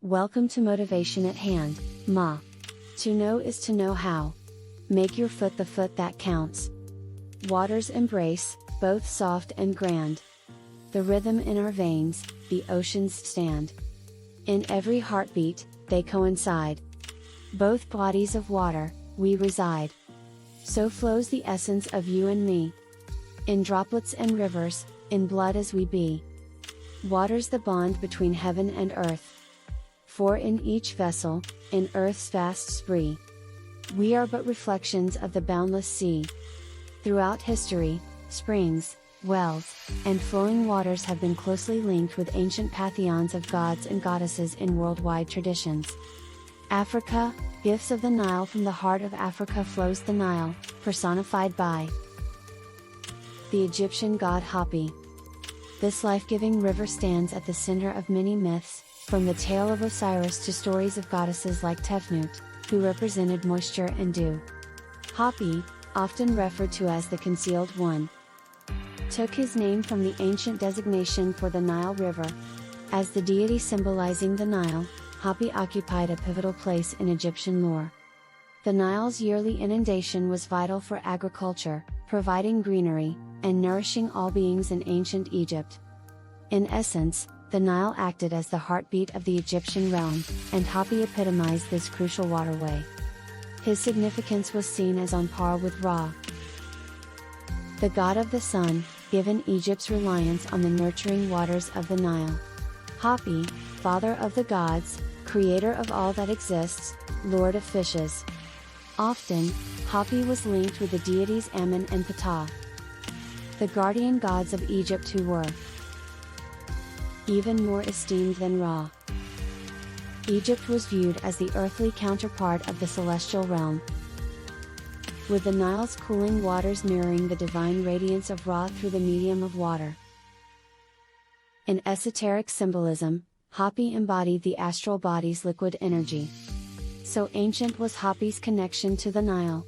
Welcome to Motivation at Hand, Ma. To know is to know how. Make your foot the foot that counts. Waters embrace, both soft and grand. The rhythm in our veins, the oceans stand. In every heartbeat, they coincide. Both bodies of water, we reside. So flows the essence of you and me. In droplets and rivers, in blood as we be. Water's the bond between heaven and earth. For in each vessel, in earth's vast spree, we are but reflections of the boundless sea. Throughout history, springs, wells, and flowing waters have been closely linked with ancient pantheons of gods and goddesses in worldwide traditions. Africa, gifts of the Nile. From the heart of Africa flows the Nile, personified by the Egyptian god Hapi. This life-giving river stands at the center of many myths, from the tale of Osiris to stories of goddesses like Tefnut, who represented moisture and dew. Hapi, often referred to as the Concealed One, took his name from the ancient designation for the Nile River. As the deity symbolizing the Nile, Hapi occupied a pivotal place in Egyptian lore. The Nile's yearly inundation was vital for agriculture, providing greenery, and nourishing all beings in ancient Egypt. In essence, the Nile acted as the heartbeat of the Egyptian realm, and Hapi epitomized this crucial waterway. His significance was seen as on par with Ra, the god of the sun, given Egypt's reliance on the nurturing waters of the Nile. Hapi, father of the gods, creator of all that exists, lord of fishes. Often, Hapi was linked with the deities Amun and Ptah, the guardian gods of Egypt, who were even more esteemed than Ra. Egypt was viewed as the earthly counterpart of the celestial realm, with the Nile's cooling waters mirroring the divine radiance of Ra through the medium of water. In esoteric symbolism, Hapi embodied the astral body's liquid energy. So ancient was Hapi's connection to the Nile,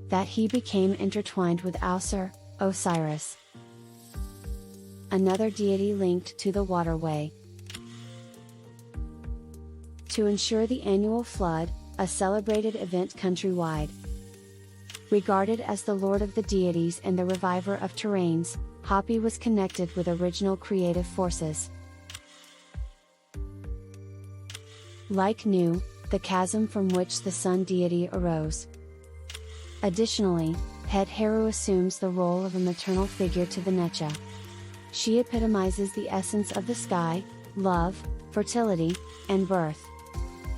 that he became intertwined with Osiris, another deity linked to the waterway. To ensure the annual flood, a celebrated event countrywide. Regarded as the lord of the deities and the reviver of terrains, Hapi was connected with original creative forces. Like Nu, the chasm from which the sun deity arose. Additionally, Het-Heru assumes the role of a maternal figure to the Necha. She epitomizes the essence of the sky, love, fertility, and birth.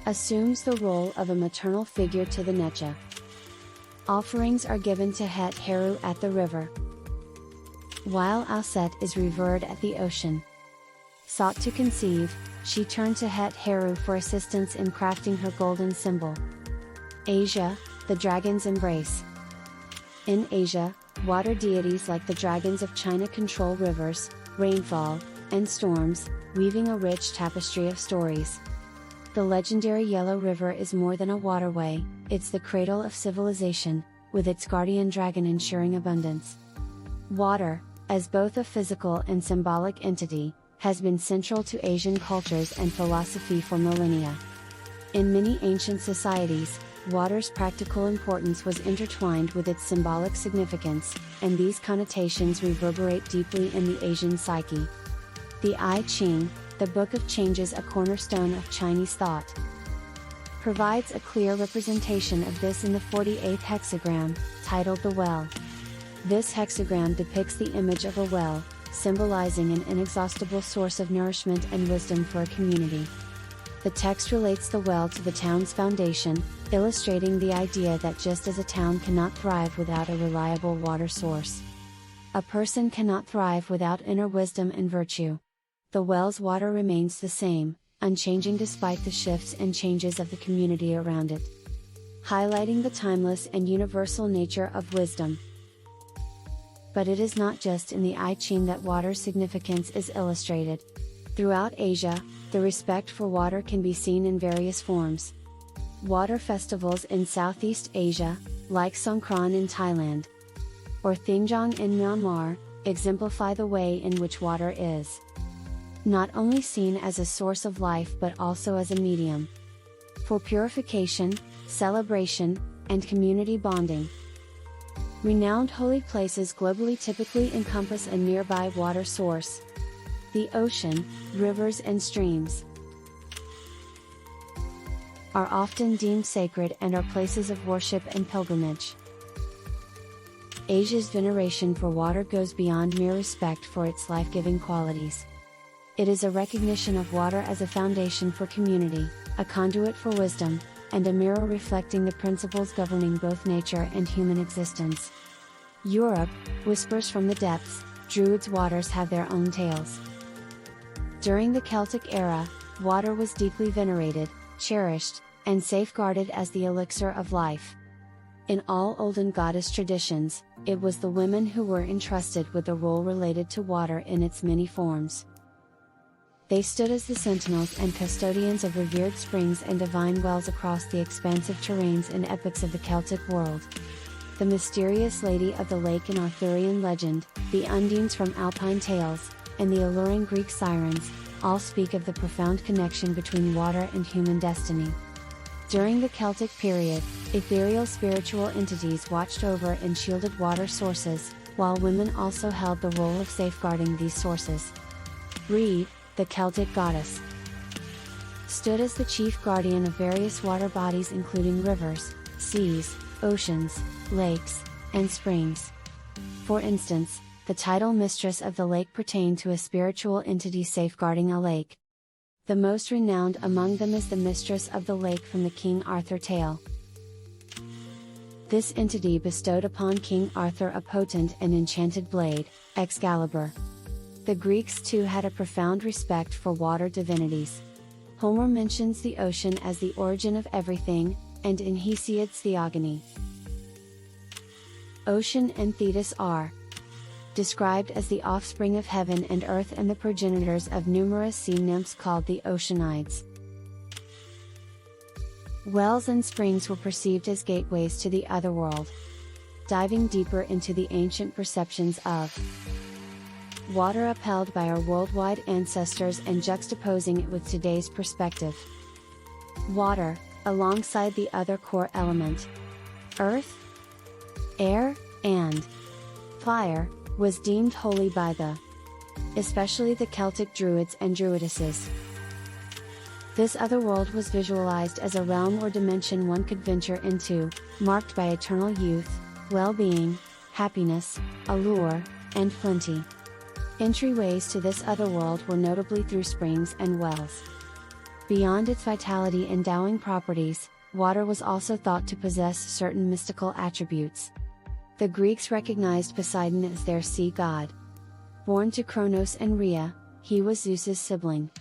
Assumes the role of a maternal figure to the Necha. Offerings are given to Het-Heru at the river, while Auset is revered at the ocean. Sought to conceive, she turned to Het-Heru for assistance in crafting her golden symbol. Asia, the dragon's embrace. In Asia, water deities like the dragons of China control rivers, rainfall, and storms, weaving a rich tapestry of stories. The legendary Yellow River is more than a waterway, it's the cradle of civilization, with its guardian dragon ensuring abundance. Water, as both a physical and symbolic entity, has been central to Asian cultures and philosophy for millennia. In many ancient societies, water's practical importance was intertwined with its symbolic significance, and these connotations reverberate deeply in the Asian psyche. The I Ching, the Book of Changes, a cornerstone of Chinese thought, provides a clear representation of this in the 48th hexagram, titled The Well. This hexagram depicts the image of a well, symbolizing an inexhaustible source of nourishment and wisdom for a community. The text relates the well to the town's foundation, illustrating the idea that just as a town cannot thrive without a reliable water source, a person cannot thrive without inner wisdom and virtue. The well's water remains the same, unchanging despite the shifts and changes of the community around it, highlighting the timeless and universal nature of wisdom. But it is not just in the I Ching that water's significance is illustrated. Throughout Asia, the respect for water can be seen in various forms. Water festivals in Southeast Asia, like Songkran in Thailand, or Thingjong in Myanmar, exemplify the way in which water is not only seen as a source of life but also as a medium for purification, celebration, and community bonding. Renowned holy places globally typically encompass a nearby water source. The ocean, rivers and streams are often deemed sacred and are places of worship and pilgrimage. Asia's veneration for water goes beyond mere respect for its life-giving qualities. It is a recognition of water as a foundation for community, a conduit for wisdom, and a mirror reflecting the principles governing both nature and human existence. Europe, whispers from the depths, Druids' waters have their own tales. During the Celtic era, water was deeply venerated, cherished, and safeguarded as the elixir of life. In all olden goddess traditions, it was the women who were entrusted with the role related to water in its many forms. They stood as the sentinels and custodians of revered springs and divine wells across the expansive terrains and epochs of the Celtic world. The mysterious Lady of the Lake in Arthurian legend, the Undines from Alpine tales, and the alluring Greek Sirens, all speak of the profound connection between water and human destiny. During the Celtic period, ethereal spiritual entities watched over and shielded water sources, while women also held the role of safeguarding these sources. Rhea, the Celtic goddess, stood as the chief guardian of various water bodies including rivers, seas, oceans, lakes, and springs. For instance, the title Mistress of the Lake pertained to a spiritual entity safeguarding a lake. The most renowned among them is the Mistress of the Lake from the King Arthur tale. This entity bestowed upon King Arthur a potent and enchanted blade, Excalibur. The Greeks too had a profound respect for water divinities. Homer mentions the ocean as the origin of everything, and in Hesiod's Theogony, ocean and Thetis are described as the offspring of heaven and earth and the progenitors of numerous sea nymphs called the Oceanides. Wells and springs were perceived as gateways to the otherworld. Diving deeper into the ancient perceptions of water upheld by our worldwide ancestors and juxtaposing it with today's perspective. Water, alongside the other core element, earth, air, and fire, was deemed holy by especially the Celtic Druids and Druidesses. This otherworld was visualized as a realm or dimension one could venture into, marked by eternal youth, well-being, happiness, allure, and plenty. Entryways to this otherworld were notably through springs and wells. Beyond its vitality endowing properties, water was also thought to possess certain mystical attributes. The Greeks recognized Poseidon as their sea god. Born to Kronos and Rhea, he was Zeus's sibling.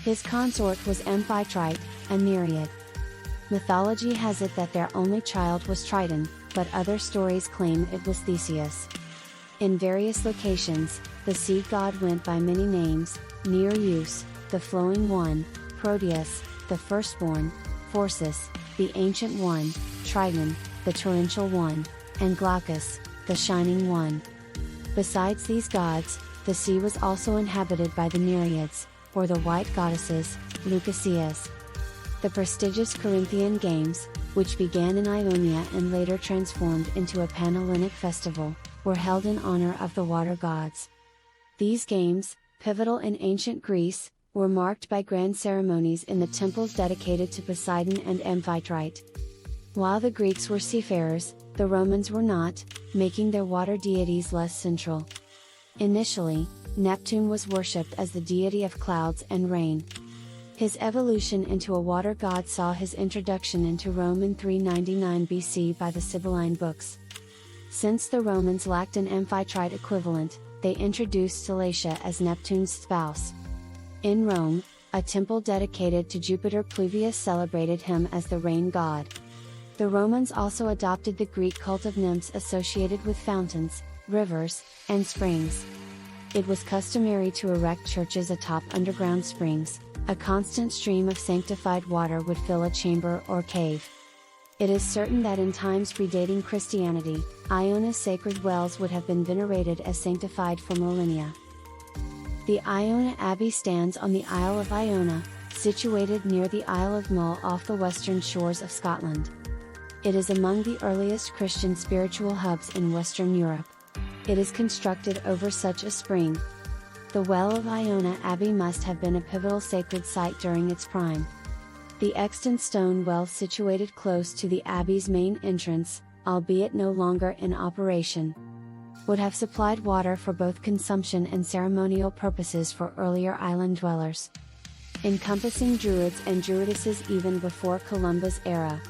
His consort was Amphitrite, a Nereid. Mythology has it that their only child was Triton, but other stories claim it was Theseus. In various locations, the sea god went by many names: Nereus, the flowing one; Proteus, the firstborn; Phorcys, the ancient one; Triton, the torrential one; and Glaucus, the shining one. Besides these gods, the sea was also inhabited by the Nereids, or the white goddesses, Leucasias. The prestigious Corinthian Games, which began in Ionia and later transformed into a Panhellenic festival, were held in honor of the water gods. These games, pivotal in ancient Greece, were marked by grand ceremonies in the temples dedicated to Poseidon and Amphitrite. While the Greeks were seafarers, the Romans were not, making their water deities less central. Initially, Neptune was worshipped as the deity of clouds and rain. His evolution into a water god saw his introduction into Rome in 399 BC by the Sibylline books. Since the Romans lacked an Amphitrite equivalent, they introduced Salacia as Neptune's spouse. In Rome, a temple dedicated to Jupiter Pluvius celebrated him as the rain god. The Romans also adopted the Greek cult of nymphs associated with fountains, rivers, and springs. It was customary to erect churches atop underground springs. A constant stream of sanctified water would fill a chamber or cave. It is certain that in times predating Christianity, Iona's sacred wells would have been venerated as sanctified for millennia. The Iona Abbey stands on the Isle of Iona, situated near the Isle of Mull off the western shores of Scotland. It is among the earliest Christian spiritual hubs in Western Europe. It is constructed over such a spring. The well of Iona Abbey must have been a pivotal sacred site during its prime. The extant stone well situated close to the abbey's main entrance, albeit no longer in operation, would have supplied water for both consumption and ceremonial purposes for earlier island dwellers, encompassing Druids and Druidesses even before Columba's era.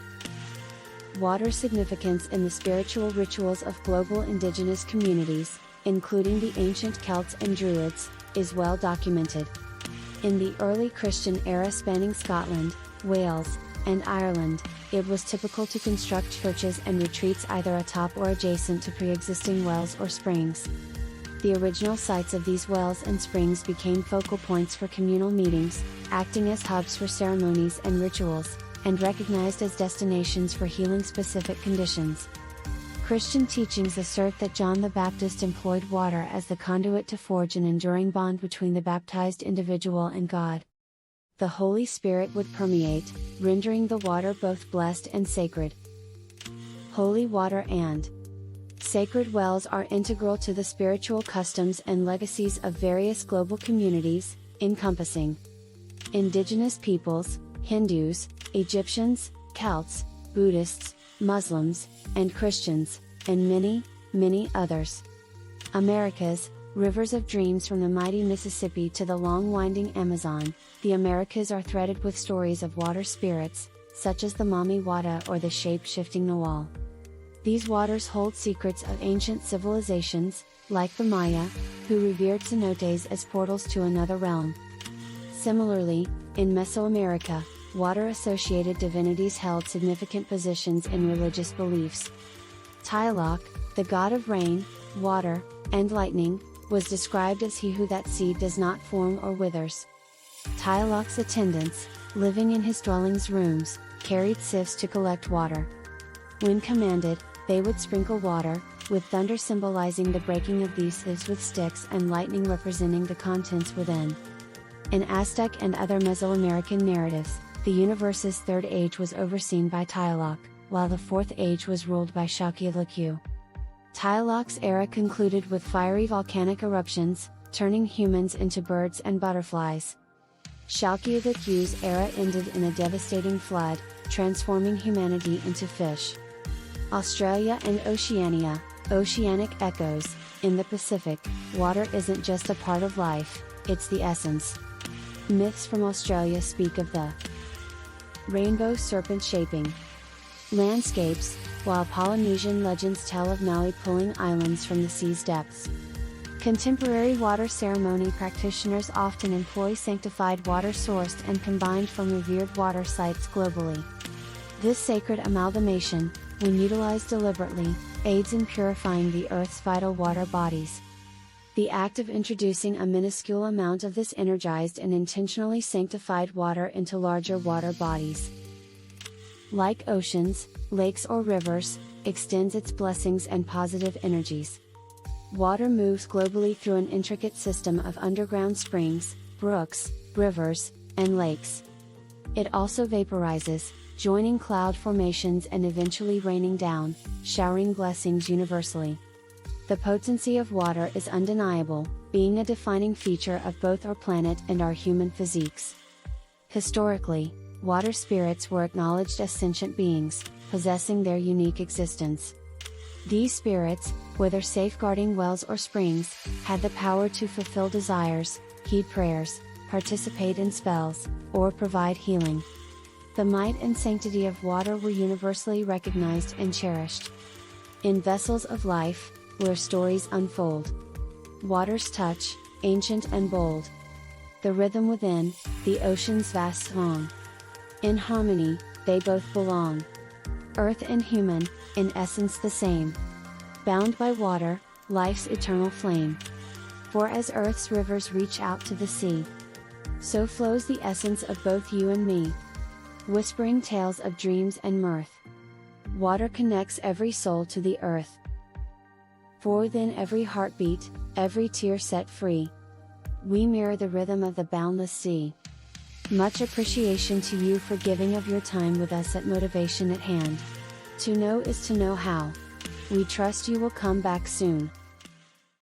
Water significance in the spiritual rituals of global indigenous communities, including the ancient Celts and Druids, is well documented. In the early Christian era spanning Scotland, Wales, and Ireland, it was typical to construct churches and retreats either atop or adjacent to pre-existing wells or springs. The original sites of these wells and springs became focal points for communal meetings, acting as hubs for ceremonies and rituals, and recognized as destinations for healing specific conditions. Christian teachings assert that John the Baptist employed water as the conduit to forge an enduring bond between the baptized individual and God. The Holy Spirit would permeate, rendering the water both blessed and sacred. Holy water and sacred wells are integral to the spiritual customs and legacies of various global communities, encompassing indigenous peoples, Hindus, Egyptians, Celts, Buddhists, Muslims, and Christians, and many, many others. Americas, rivers of dreams from the mighty Mississippi to the long-winding Amazon, the Americas are threaded with stories of water spirits, such as the Mami Wata or the shape-shifting Nawal. These waters hold secrets of ancient civilizations, like the Maya, who revered cenotes as portals to another realm. Similarly, in Mesoamerica, water-associated divinities held significant positions in religious beliefs. Tlaloc, the god of rain, water, and lightning, was described as he who that seed does not form or withers. Tlalocs attendants, living in his dwelling's rooms, carried sieves to collect water. When commanded, they would sprinkle water, with thunder symbolizing the breaking of these sieves with sticks and lightning representing the contents within. In Aztec and other Mesoamerican narratives, the universe's third age was overseen by Tlaloc, while the fourth age was ruled by Xochitl. Tlaloc's era concluded with fiery volcanic eruptions, turning humans into birds and butterflies. Xochitl era ended in a devastating flood, transforming humanity into fish. Australia and Oceania, oceanic echoes, in the Pacific, water isn't just a part of life, it's the essence. Myths from Australia speak of the rainbow serpent shaping landscapes, while Polynesian legends tell of Maui pulling islands from the sea's depths. Contemporary water ceremony practitioners often employ sanctified water sourced and combined from revered water sites globally. This sacred amalgamation, when utilized deliberately, aids in purifying the Earth's vital water bodies. The act of introducing a minuscule amount of this energized and intentionally sanctified water into larger water bodies, like oceans, lakes or rivers, extends its blessings and positive energies. Water moves globally through an intricate system of underground springs, brooks, rivers, and lakes. It also vaporizes, joining cloud formations and eventually raining down, showering blessings universally. The potency of water is undeniable, being a defining feature of both our planet and our human physiques. Historically, water spirits were acknowledged as sentient beings, possessing their unique existence. These spirits, whether safeguarding wells or springs, had the power to fulfill desires, heed prayers, participate in spells, or provide healing. The might and sanctity of water were universally recognized and cherished. In vessels of life, where stories unfold, water's touch, ancient and bold. The rhythm within, the ocean's vast song. In harmony, they both belong. Earth and human, in essence the same. Bound by water, life's eternal flame. For as Earth's rivers reach out to the sea, so flows the essence of both you and me. Whispering tales of dreams and mirth. Water connects every soul to the earth. For within every heartbeat, every tear set free. We mirror the rhythm of the boundless sea. Much appreciation to you for giving of your time with us at Motivation at Hand. To know is to know how. We trust you will come back soon.